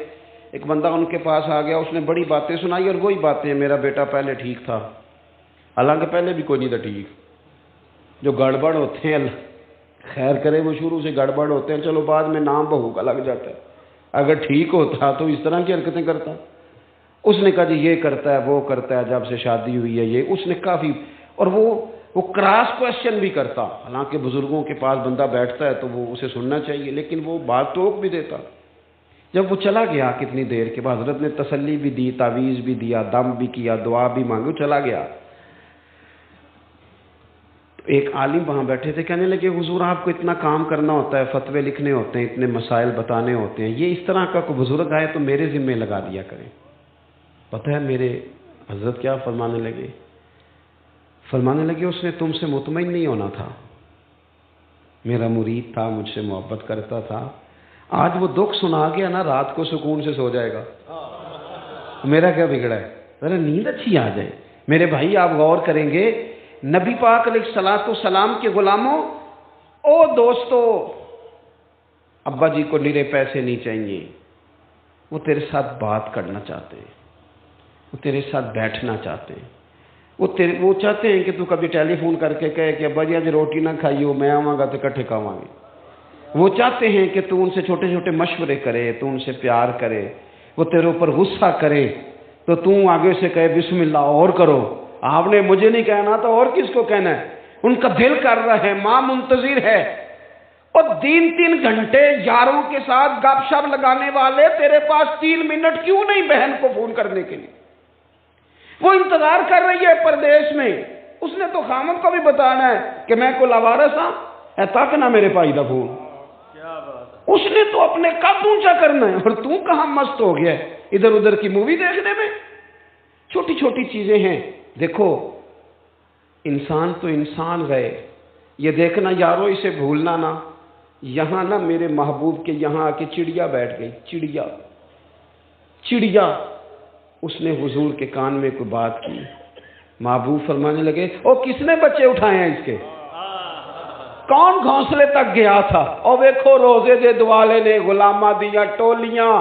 ایک بندہ ان کے پاس آ گیا، اس نے بڑی باتیں سنائی، اور وہی باتیں میرا بیٹا پہلے ٹھیک تھا، حالانکہ پہلے بھی کوئی نہیں تھا ٹھیک. جو گڑبڑ ہوتے ہیں اللہ خیر کرے، وہ شروع سے گڑبڑ ہوتے ہیں، چلو بعد میں نام بہو کا لگ جاتا ہے. اگر ٹھیک ہوتا تو اس طرح کی حرکتیں کرتا. اس نے کہا جی یہ کرتا ہے وہ کرتا ہے، جب سے شادی ہوئی ہے یہ. اس نے کافی، اور وہ کراس کوشچن بھی کرتا. حالانکہ بزرگوں کے پاس بندہ بیٹھتا ہے تو وہ اسے سننا چاہیے، لیکن وہ بات ٹوک بھی دیتا. جب وہ چلا گیا کتنی دیر کے بعد، حضرت نے تسلی بھی دی، تعویذ بھی دیا، دم بھی کیا، دعا بھی مانگی، چلا گیا. ایک عالم وہاں بیٹھے تھے، کہنے لگے حضور آپ کو اتنا کام کرنا ہوتا ہے، فتوے لکھنے ہوتے ہیں، اتنے مسائل بتانے ہوتے ہیں، یہ اس طرح کا کوئی بزرگ آئے تو میرے ذمہ لگا دیا کریں. پتہ ہے میرے حضرت کیا فرمانے لگے؟ فرمانے لگے اس نے تم سے مطمئن نہیں ہونا تھا، میرا مرید تھا، مجھ سے محبت کرتا تھا، آج وہ دکھ سنا گیا نا، رات کو سکون سے سو جائے گا. میرا کیا بگڑا ہے؟ ذرا نیند اچھی آ جائے. میرے بھائی آپ غور کریں گے، نبی پاک علیہ الصلوۃ والسلام کے غلاموں، او دوستو، ابا جی کو نیرے پیسے نہیں چاہیے، وہ تیرے ساتھ بات کرنا چاہتے ہیں، وہ تیرے ساتھ بیٹھنا چاہتے ہیں، وہ چاہتے ہیں کہ تو کبھی ٹیلی فون کر کے کہے کہ ابا جی آج روٹی نہ کھائی ہو، میں آواں گا تو کٹھے کھاواں گے. وہ چاہتے ہیں کہ تو ان سے چھوٹے چھوٹے مشورے کرے، تو ان سے پیار کرے. وہ تیرے اوپر غصہ کرے تو آگے سے کہے بسم اللہ اور کرو. آپ نے مجھے نہیں کہنا تو اور کس کو کہنا ہے؟ ان کا دل کر رہا ہے، ماں منتظر ہے. اور 3 گھنٹے یاروں کے ساتھ گپ شپ لگانے والے تیرے پاس 3 منٹ کیوں نہیں بہن کو فون کرنے کے لیے؟ وہ انتظار کر رہی ہے پردیش میں. اس نے تو خامد کو بھی بتانا ہے کہ میں کو لوارس ہاں، اے تک نہ میرے پائی دا فون. اس نے تو اپنے قد اونچا کرنا ہے، اور تو کہاں مست ہو گیا ہے ادھر ادھر کی مووی دیکھنے میں. چھوٹی چھوٹی چیزیں ہیں. دیکھو انسان تو انسان رہے، یہ دیکھنا یارو اسے بھولنا نا. یہاں نا میرے محبوب کے یہاں آ کے چڑیا بیٹھ گئی، چڑیا. اس نے حضور کے کان میں کوئی بات کی. محبوب فرمانے لگے او کس نے بچے اٹھائے ہیں اس کے؟ کون گھونسلے تک گیا تھا؟ اور ویکھو روزے دے دوالے نے غلاماں دیاں ٹولیاں،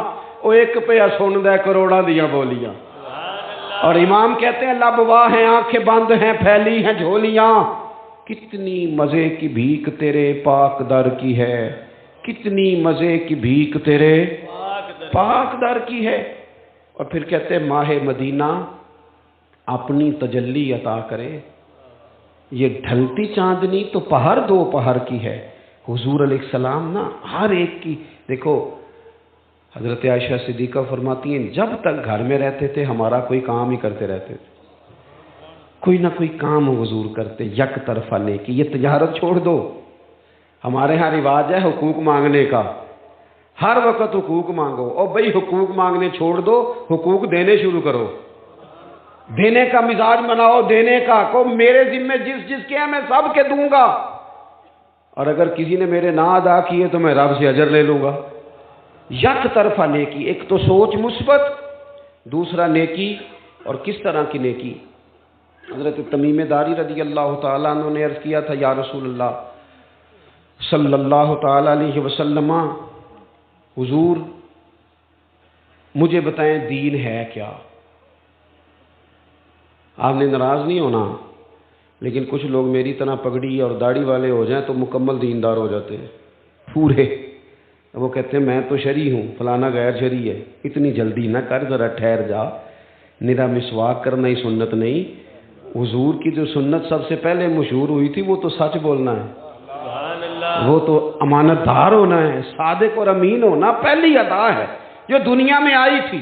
او ایک پہ سن دے کروڑاں دیاں بولیاں. اور امام کہتے ہیں لب واہ ہیں، آنکھیں بند ہیں، پھیلی ہیں جھولیاں. کتنی مزے کی بھیک تیرے پاک در کی ہے، کتنی مزے کی بھیک تیرے پاک در کی ہے. اور پھر کہتے ہیں ماہ مدینہ اپنی تجلی عطا کرے. یہ ڈھلتی چاندنی تو پہر دو پہر کی ہے. حضور علیہ السلام نا ہر ایک کی، دیکھو حضرت عائشہ صدیقہ فرماتی ہیں جب تک گھر میں رہتے تھے ہمارا کوئی کام ہی کرتے رہتے تھے، کوئی نہ کوئی کام حضور کرتے، یک طرفہ نیکی. یہ تجارت چھوڑ دو، ہمارے ہاں رواج ہے حقوق مانگنے کا، ہر وقت حقوق مانگو. اور بھئی حقوق مانگنے چھوڑ دو، حقوق دینے شروع کرو. دینے کا مزاج بناؤ، دینے کا کو میرے ذمے جس کے ہیں میں سب کے دوں گا، اور اگر کسی نے میرے نہ ادا کیے تو میں رب سے اجر لے لوں گا. یک طرفہ نیکی، ایک تو سوچ مثبت، دوسرا نیکی. اور کس طرح کی نیکی؟ حضرت تمیم داری رضی اللہ تعالیٰ عنہ نے عرض کیا تھا یا رسول اللہ صلی اللہ تعالیٰ علیہ وسلم، حضور مجھے بتائیں دین ہے کیا؟ آپ نے ناراض نہیں ہونا، لیکن کچھ لوگ میری طرح پگڑی اور داڑھی والے ہو جائیں تو مکمل دیندار ہو جاتے ہیں پورے. وہ کہتے ہیں میں تو شرعی ہوں، فلانا غیر شرعی ہے. اتنی جلدی نہ کر، ذرا ٹھہر جا. نرا مسواک کرنا ہی سنت نہیں. حضور کی جو سنت سب سے پہلے مشہور ہوئی تھی وہ تو سچ بولنا ہے، وہ تو امانت دار ہونا ہے، صادق اور امین ہونا پہلی ادا ہے جو دنیا میں آئی تھی.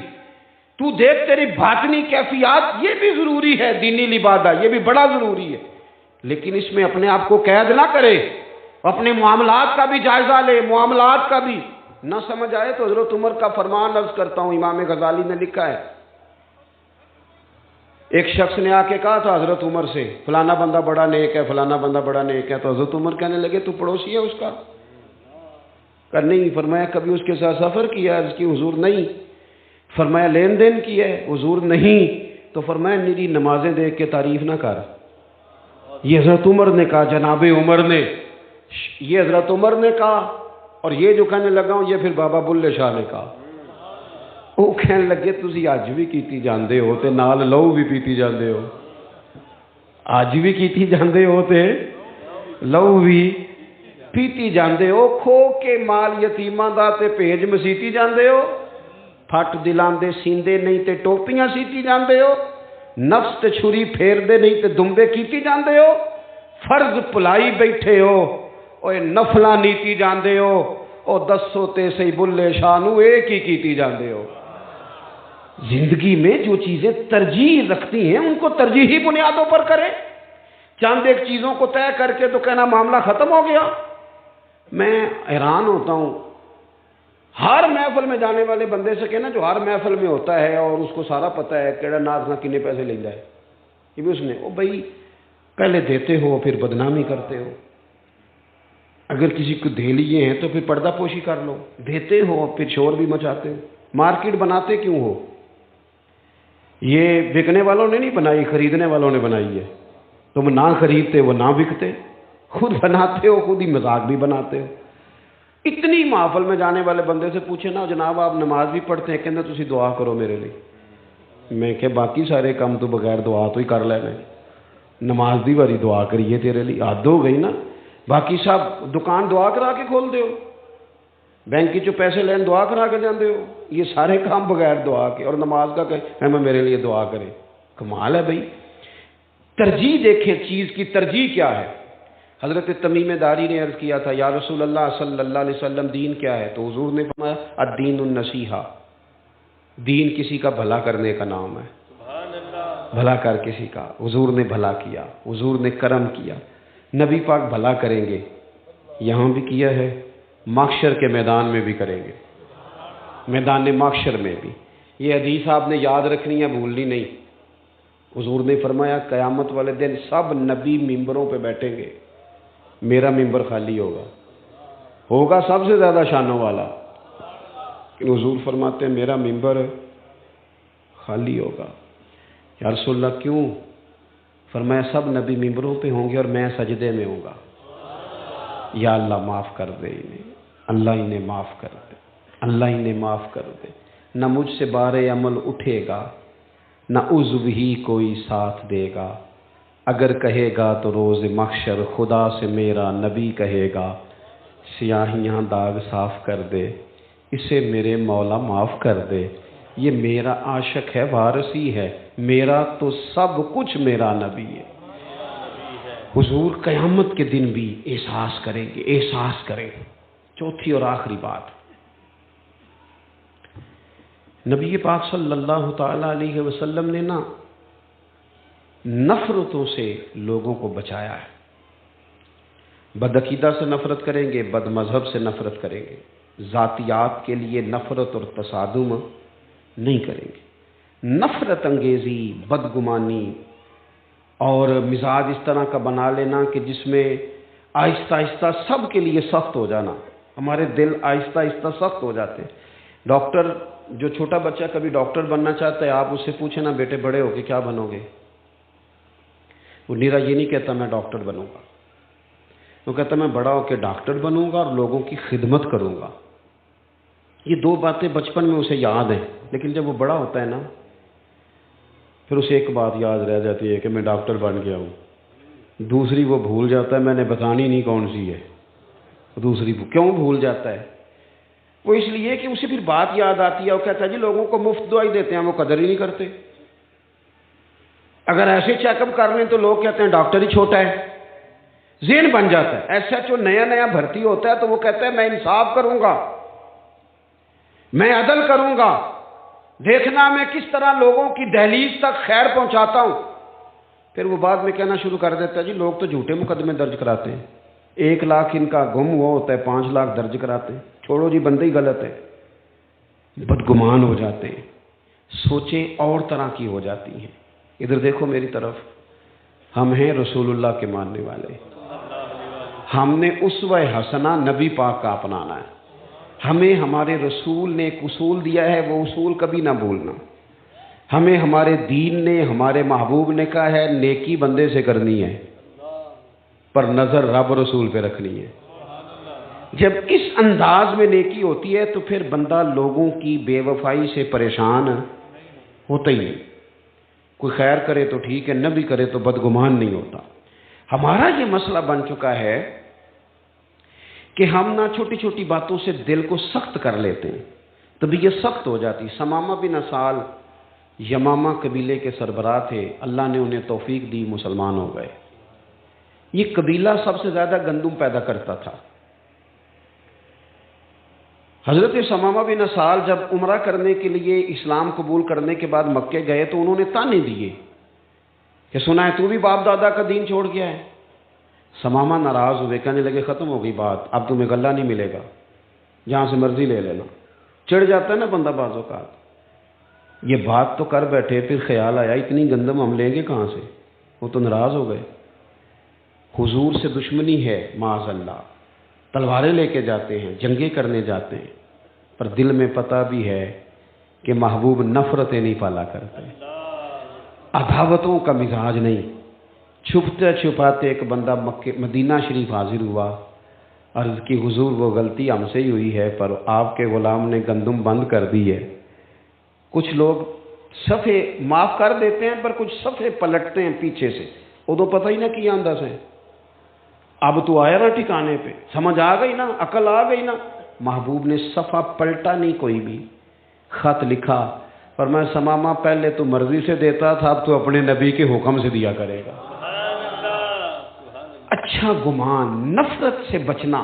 تو دیکھ تیری باطنی کیفیات یہ بھی ضروری ہے، دینی لبادہ یہ بھی بڑا ضروری ہے، لیکن اس میں اپنے آپ کو قید نہ کرے. اپنے معاملات کا بھی جائزہ لے، معاملات کا بھی. نہ سمجھ آئے تو حضرت عمر کا فرمان عرض کرتا ہوں، امام غزالی نے لکھا ہے ایک شخص نے آ کے کہا تھا حضرت عمر سے فلانا بندہ بڑا نیک ہے، فلانا بندہ بڑا نیک ہے. تو حضرت عمر کہنے لگے تو پڑوسی ہے اس کا؟ کہ نہیں. فرمایا کبھی اس کے ساتھ سفر کیا؟ عرض کی حضور نہیں. فرمایا لین دین کی ہے؟ حضور نہیں. تو فرمایا میری نمازیں دیکھ کے تعریف نہ کر. یہ حضرت عمر نے کہا، جناب عمر نے. یہ حضرت عمر نے کہا، اور یہ جو کہنے لگا ہوں یہ پھر بابا بلے شاہ نے کہا۔ وہ کہنے لگے تسی اج بھی کیتی جاندے ہو تے نال لہو بھی پیتی جاندے ہو، اج بھی کیتی جاندے ہو تے لہو بھی پیتی جاندے ہو، کھو کے مال یتیماں دا تے بھیج مسیتی جاندے ہو، پھٹ دلاں دے سیندے نہیں تے ٹوپیاں سیتی جاندے ہو، نفس تے چھری پھیر دے نہیں تے دمبے کیتی جاندے ہو، فرض پلائی بیٹھے ہو، اوے نفلاں نیتی جاندے ہو، او دسو تے سی بلے شاہ نو ایک ہی کیتی جاندے ہو۔ زندگی میں جو چیزیں ترجیح رکھتی ہیں ان کو ترجیحی بنیادوں پر کریں، چند ایک چیزوں کو طے کر کے تو کہنا معاملہ ختم ہو گیا۔ میں حیران ہوتا ہوں، ہر محفل میں جانے والے بندے سے کہنا جو ہر محفل میں ہوتا ہے اور اس کو سارا پتہ ہے کیڑا ناز نہ کنے پیسے لینا ہے، یہ بھی اس نے او بھائی پہلے دیتے ہو پھر بدنامی کرتے ہو، اگر کسی کو دے لیے ہیں تو پھر پردہ پوشی کر لو، دیتے ہو پھر شور بھی مچاتے ہو، مارکیٹ بناتے کیوں ہو؟ یہ بکنے والوں نے نہیں بنائی، خریدنے والوں نے بنائی ہے۔ تم نہ خریدتے وہ نہ بکتے، خود بناتے ہو، خود ہی مذاق بھی بناتے ہو۔ اتنی محفل میں جانے والے بندے سے پوچھے نا جناب آپ نماز بھی پڑھتے ہیں، کہتے تسی دعا کرو میرے لیے، میں کہ باقی سارے کام تو بغیر دعا تو ہی کر لینے، نماز دی باری دعا کریے تیرے لیے، حد ہو گئی نا۔ باقی سب دکان دعا کرا کے کھول دے ہو، بینک کی جو پیسے لین دعا کرا کے جاندے ہو، یہ سارے کام بغیر دعا کے، اور نماز کا کہ میں میرے لیے دعا کرے، کمال ہے بھائی۔ ترجیح دیکھیں چیز کی ترجیح کیا ہے۔ حضرت تمیم داری نے عرض کیا تھا یا رسول اللہ صلی اللہ علیہ وسلم دین کیا ہے؟ تو حضور نے فرمایا الدین النصیحہ، دین کسی کا بھلا کرنے کا نام ہے، بھلا کر کسی کا۔ حضور نے بھلا کیا، حضور نے کرم کیا، نبی پاک بھلا کریں گے، یہاں بھی کیا ہے، محشر کے میدان میں بھی کریں گے، میدان محشر میں بھی۔ یہ حدیث آپ نے یاد رکھنی ہے، بھولنی نہیں۔ حضور نے فرمایا قیامت والے دن سب نبی ممبروں پہ بیٹھیں گے، میرا ممبر خالی ہوگا سب سے زیادہ شانوں والا، کہ حضور فرماتے ہیں میرا ممبر خالی ہوگا۔ یا رسول اللہ کیوں؟ فرمایا سب نبی ممبروں پہ ہوں گے اور میں سجدے میں ہوں گا، یا اللہ معاف کر دے انہیں، اللہ انہیں معاف کر دے، اللہ انہیں معاف کر دے۔ نہ مجھ سے بار عمل اٹھے گا، نہ عضو ہی کوئی ساتھ دے گا، اگر کہے گا تو روز محشر خدا سے میرا نبی کہے گا سیاہیاں داغ صاف کر دے، اسے میرے مولا معاف کر دے، یہ میرا عاشق ہے وارثی ہے، میرا تو سب کچھ میرا نبی ہے۔ حضور قیامت کے دن بھی احساس کریں گے، احساس کریں۔ چوتھی اور آخری بات، نبی پاک صلی اللہ تعالی علیہ وسلم نے نا نفرتوں سے لوگوں کو بچایا ہے۔ بدعقیدہ سے نفرت کریں گے، بد مذہب سے نفرت کریں گے، ذاتیات کے لیے نفرت اور تصادم نہیں کریں گے۔ نفرت انگیزی، بدگمانی اور مزاج اس طرح کا بنا لینا کہ جس میں آہستہ آہستہ سب کے لیے سخت ہو جانا، ہمارے دل آہستہ آہستہ سخت ہو جاتے ہیں۔ ڈاکٹر، جو چھوٹا بچہ کبھی ڈاکٹر بننا چاہتا ہے، آپ اس سے پوچھیں نا بیٹے بڑے ہو کے کیا بنو گے، وہ نیرا یہ نہیں کہتا میں ڈاکٹر بنوں گا، وہ کہتا میں بڑا ہو کے ڈاکٹر بنوں گا اور لوگوں کی خدمت کروں گا۔ یہ دو باتیں بچپن میں اسے یاد ہیں، لیکن جب وہ بڑا ہوتا ہے نا پھر اسے ایک بات یاد رہ جاتی ہے کہ میں ڈاکٹر بن گیا ہوں، دوسری وہ بھول جاتا ہے، میں نے بتانی نہیں کون سی ہے دوسری۔ کیوں بھول جاتا ہے؟ وہ اس لیے کہ اسے پھر بات یاد آتی ہے، وہ کہتا ہے جی لوگوں کو مفت دوائی دیتے ہیں، وہ قدر ہی نہیں کرتے، اگر ایسے چیک اپ کر لیں تو لوگ کہتے ہیں ڈاکٹر ہی چھوٹا ہے، ذہن بن جاتا ہے۔ ایسا جو نیا نیا بھرتی ہوتا ہے تو وہ کہتا ہے میں انصاف کروں گا، میں عدل کروں گا، دیکھنا میں کس طرح لوگوں کی دہلیز تک خیر پہنچاتا ہوں۔ پھر وہ بعد میں کہنا شروع کر دیتا ہے جی لوگ تو جھوٹے مقدمے درج کراتے ہیں، 1 لاکھ ان کا گم ہوا ہوتا ہے، 5 لاکھ درج کراتے ہیں، چھوڑو جی بندے ہی غلط ہے۔ بدگمان ہو جاتے ہیں، سوچیں اور طرح کی ہو جاتی ہیں۔ ادھر دیکھو میری طرف، ہم ہیں رسول اللہ کے ماننے والے، ہم نے اسوہ حسنہ نبی پاک کا اپنانا ہے۔ ہمیں ہمارے رسول نے ایک اصول دیا ہے، وہ اصول کبھی نہ بھولنا۔ ہمیں ہمارے دین نے، ہمارے محبوب نے کہا ہے نیکی بندے سے کرنی ہے پر نظر رب رسول پہ رکھنی ہے۔ جب اس انداز میں نیکی ہوتی ہے تو پھر بندہ لوگوں کی بے وفائی سے پریشان ہوتا ہی نہیں. کوئی خیر کرے تو ٹھیک ہے، نہ بھی کرے تو بدگمان نہیں ہوتا. ہمارا یہ مسئلہ بن چکا ہے کہ ہم نہ چھوٹی چھوٹی باتوں سے دل کو سخت کر لیتے ہیں، طبیعت سخت ہو جاتی. ثمامہ بن اسال یمامہ قبیلے کے سربراہ تھے، اللہ نے انہیں توفیق دی، مسلمان ہو گئے. یہ قبیلہ سب سے زیادہ گندم پیدا کرتا تھا. حضرت ثمامہ بن اسال جب عمرہ کرنے کے لیے اسلام قبول کرنے کے بعد مکے گئے تو انہوں نے تانے دیے کہ سنا ہے تو بھی باپ دادا کا دین چھوڑ گیا ہے. ثمامہ ناراض ہوئے، کہنے لگے ختم ہو گئی بات، اب تمہیں غلہ نہیں ملے گا، جہاں سے مرضی لے لینا. چڑھ جاتا ہے نا بندہ بعض اوقات. یہ بات تو کر بیٹھے، پھر خیال آیا اتنی گندم ہم لیں گے کہاں سے، وہ تو ناراض ہو گئے. حضور سے دشمنی ہے معاذ اللہ، تلواریں لے کے جاتے ہیں، جنگیں کرنے جاتے ہیں، پر دل میں پتہ بھی ہے کہ محبوب نفرتیں نہیں پالا کرتے، عداوتوں کا مزاج نہیں. چھپتے چھپاتے ایک بندہ مدینہ شریف حاضر ہوا، عرض کی حضور وہ غلطی ہم سے ہی ہوئی ہے، پر آپ کے غلام نے گندم بند کر دی ہے. کچھ لوگ صفحے معاف کر دیتے ہیں پر کچھ صفحے پلٹتے ہیں پیچھے سے، وہ تو پتہ ہی نہ کیا انداز ہے. اب تو آیا نا ٹھکانے پہ، سمجھ آ گئی نا، عقل آ گئی نا. محبوب نے صفحہ پلٹا نہیں، کوئی بھی خط لکھا، فرمایا ثمامہ پہلے تو مرضی سے دیتا تھا، اب تو اپنے نبی کے حکم سے دیا کرے گا. اچھا گمان، نفرت سے بچنا،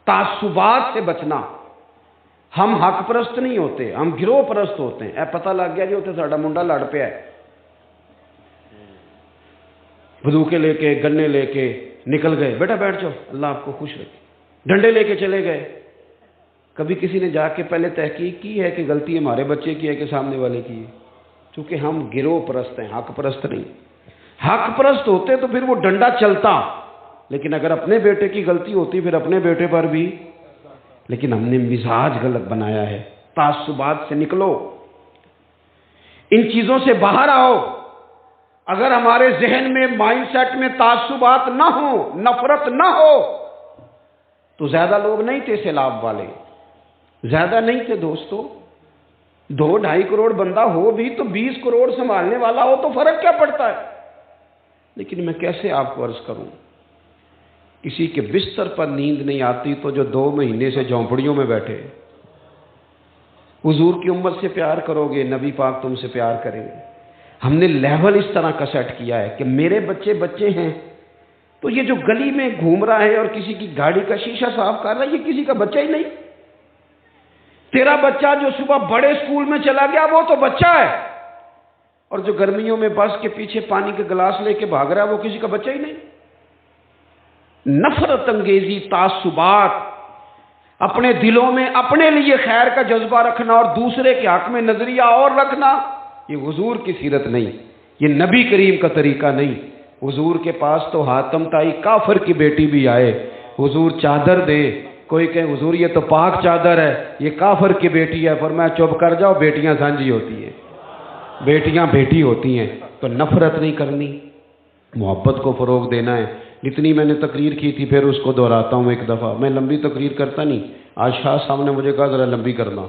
تعصبات سے بچنا. ہم حق پرست نہیں ہوتے، ہم گروہ پرست ہوتے ہیں. اے پتہ لگ گیا جی اتنے ساڈا منڈا لڑ پیا ہے، بندوقیں لے کے گنے لے کے نکل گئے، بیٹا بیٹھ جاؤ اللہ آپ کو خوش رکھے، ڈنڈے لے کے چلے گئے. کبھی کسی نے جا کے پہلے تحقیق کی ہے کہ غلطی ہمارے بچے کی ہے کہ سامنے والے کی ہے؟ چونکہ ہم گروہ پرست ہیں، حق پرست نہیں. حق پرست ہوتے تو پھر وہ ڈنڈا چلتا، لیکن اگر اپنے بیٹے کی غلطی ہوتی پھر اپنے بیٹے پر بھی. لیکن ہم نے مزاج غلط بنایا ہے. تعصبات سے نکلو، ان چیزوں سے باہر آؤ. اگر ہمارے ذہن میں مائنڈ سیٹ میں تعصبات نہ ہو، نفرت نہ ہو، تو زیادہ لوگ نہیں تھے سیلاب والے، زیادہ نہیں تھے دوستو. 2-2.5 کروڑ بندہ ہو بھی تو 20 کروڑ سنبھالنے والا ہو تو فرق کیا پڑتا ہے. لیکن میں کیسے آپ کو عرض کروں، کسی کے بستر پر نیند نہیں آتی تو جو 2 مہینے سے جھونپڑیوں میں بیٹھے. حضور کی امت سے پیار کرو گے، نبی پاک تم سے پیار کریں گے. ہم نے لیول اس طرح کا سیٹ کیا ہے کہ میرے بچے ہیں تو یہ جو گلی میں گھوم رہا ہے اور کسی کی گاڑی کا شیشہ صاف کر رہا ہے، یہ کسی کا بچہ ہی نہیں. تیرا بچہ جو صبح بڑے اسکول میں چلا گیا وہ تو بچہ ہے، اور جو گرمیوں میں بس کے پیچھے پانی کے گلاس لے کے بھاگ رہا ہے وہ کسی کا بچہ ہی نہیں. نفرت انگیزی، تعصبات، اپنے دلوں میں اپنے لیے خیر کا جذبہ رکھنا اور دوسرے کے حق میں نظریہ اور رکھنا، یہ حضور کی سیرت نہیں، یہ نبی کریم کا طریقہ نہیں. حضور کے پاس تو حاتم تائی کافر کی بیٹی بھی آئے، حضور چادر دے، کوئی کہے حضور یہ تو پاک چادر ہے، یہ کافر کی بیٹی ہے. فرمایا چپ کر جاؤ، بیٹیاں سانجھی ہوتی ہیں، بیٹیاں بیٹی ہوتی ہیں. تو نفرت نہیں کرنی، محبت کو فروغ دینا ہے. جتنی میں نے تقریر کی تھی پھر اس کو دہراتا ہوں ایک دفعہ. میں لمبی تقریر کرتا نہیں، آج شاہ صاحب نے مجھے کہا ذرا لمبی کرنا،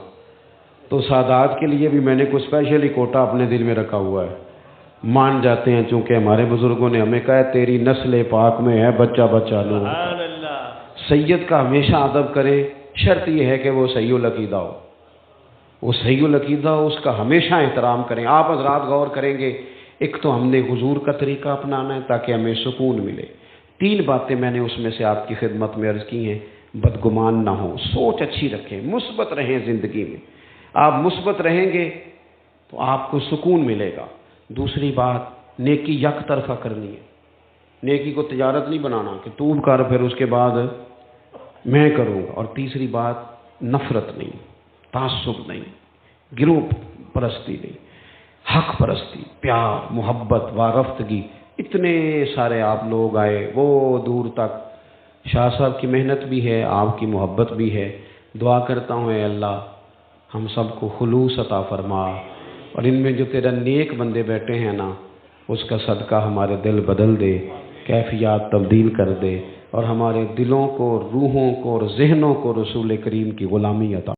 تو سادات کے لیے بھی میں نے کوئی اسپیشلی کوٹا اپنے دل میں رکھا ہوا ہے. مان جاتے ہیں چونکہ ہمارے بزرگوں نے ہمیں کہا ہے تیری نسل پاک میں ہے بچہ بچہ لو. سید کا ہمیشہ ادب کرے، شرط یہ ہے کہ وہ صحیح العقیدہ ہو، وہ صحیح العقیدہ ہو، اس کا ہمیشہ احترام کریں. آپ حضرات غور کریں گے، ایک تو ہم نے حضور کا طریقہ اپنانا ہے تاکہ ہمیں سکون ملے. 3 باتیں میں نے اس میں سے آپ کی خدمت میں عرض کی ہیں. بدگمان نہ ہو، سوچ اچھی رکھیں، مثبت رہیں زندگی میں. آپ مثبت رہیں گے تو آپ کو سکون ملے گا. دوسری بات، نیکی یک طرفہ کرنی ہے. نیکی کو تجارت نہیں بنانا کہ تو کر پھر اس کے بعد میں کروں گا. اور تیسری بات، نفرت نہیں، تعصب نہیں، گروہ پرستی نہیں، حق پرستی، پیار، محبت، وارفتگی. اتنے سارے آپ لوگ آئے وہ دور تک، شاہ صاحب کی محنت بھی ہے، آپ کی محبت بھی ہے. دعا کرتا ہوں اے اللہ ہم سب کو خلوص عطا فرما، اور ان میں جو تیرا نیک بندے بیٹھے ہیں نا، اس کا صدقہ ہمارے دل بدل دے، کیفیات تبدیل کر دے. اور ہمارے دلوں کو، روحوں کو اور ذہنوں کو رسول کریم کی غلامی عطا